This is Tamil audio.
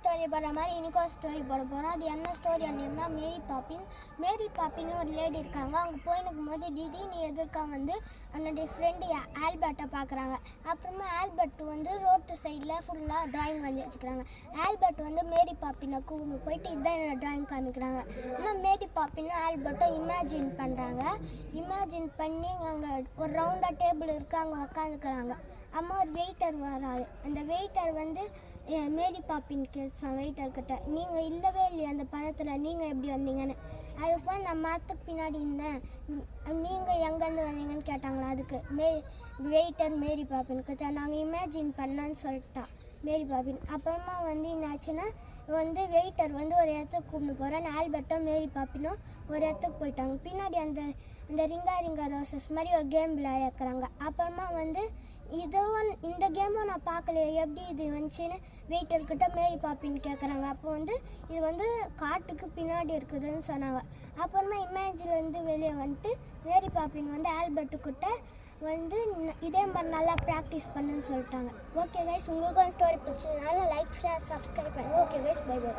ஸ்டோரி போடுற மாதிரி இன்னைக்கு ஒரு ஸ்டோரி போட போகிறோம். அது என்ன ஸ்டோரி அப்படின்னா மேரி பாப்பின்னு ஒரு லேடி இருக்காங்க. அவங்க போயிருக்கும் போது திடீர்னு எதிர்க்க வந்து அவனுடைய ஃப்ரெண்டு ஆல்பர்ட்டை பார்க்குறாங்க. அப்புறமா ஆல்பர்ட் வந்து ரோட்டு சைடில் ஃபுல்லாக ட்ராயிங் பண்ணி வச்சுக்கிறாங்க. ஆல்பர்ட் வந்து மேரி பாப்பினை கூப்பிட்டு போயிட்டு இதுதான் என்னோட ட்ராயிங் காமிக்கிறாங்க. ஆனால் மேரி பாப்பின்னு ஆல்பர்ட்டை இமேஜின் பண்ணுறாங்க. இமேஜின் பண்ணி அங்கே ஒரு ரவுண்டாக டேபிள் இருக்குது, அங்கே உட்காந்துக்கிறாங்க. அம்மா ஒரு வெயிட்டர் வராது. அந்த வெயிட்டர் வந்து மேரி பாப்பின் கேட்சான் வெயிட்டர்கிட்ட, நீங்கள் இல்லவே இல்லையா அந்த படத்தில், நீங்கள் எப்படி வந்தீங்கன்னு. அதுப்போ நான் மரத்துக்கு பின்னாடி இருந்தேன், நீங்கள் எங்கேருந்து வந்தீங்கன்னு கேட்டாங்களா. அதுக்கு வெயிட்டர் மேரி பாப்பின்கிட்ட நாங்கள் இமேஜின் பண்ணோன்னு சொல்லிட்டான் மேரி பாப்பின். அப்புறமா வந்து என்னாச்சுன்னா வந்து வெயிட்டர் வந்து ஒரு இடத்துக்கு கூப்பிட்டு போகிறேன். ஆல்பர்ட்டும் மேரி பாப்பினும் ஒரு இடத்துக்கு போயிட்டாங்க. பின்னாடி அந்த ரிங்கா ரோசஸ் மாதிரி ஒரு கேம் விளையாடுறாங்க. அப்புறமா வந்து இந்த கேமும் நான் பார்க்கலையே, எப்படி இது வந்துச்சுன்னு வெயிட்டர்கிட்ட மேரி பாப்பின்னு கேட்குறாங்க. அப்போ வந்து இது வந்து காட்டுக்கு பின்னாடி இருக்குதுன்னு சொன்னாங்க. அப்புறமா இமேஜிலேருந்து வெளியே வந்துட்டு மேரி பாப்பின் வந்து ஆல்பர்ட்டுக்கிட்ட வந்து இதே மாதிரி நல்லா ப்ராக்டிஸ் பண்ணுன்னு சொல்லிட்டாங்க. ஓகே கைஸ், உங்களுக்கு ஸ்டோரி பிடிச்சதுனால லைக் ஷேர் சப்ஸ்கிரைப் பண்ணுங்கள். Okay guys, bye by.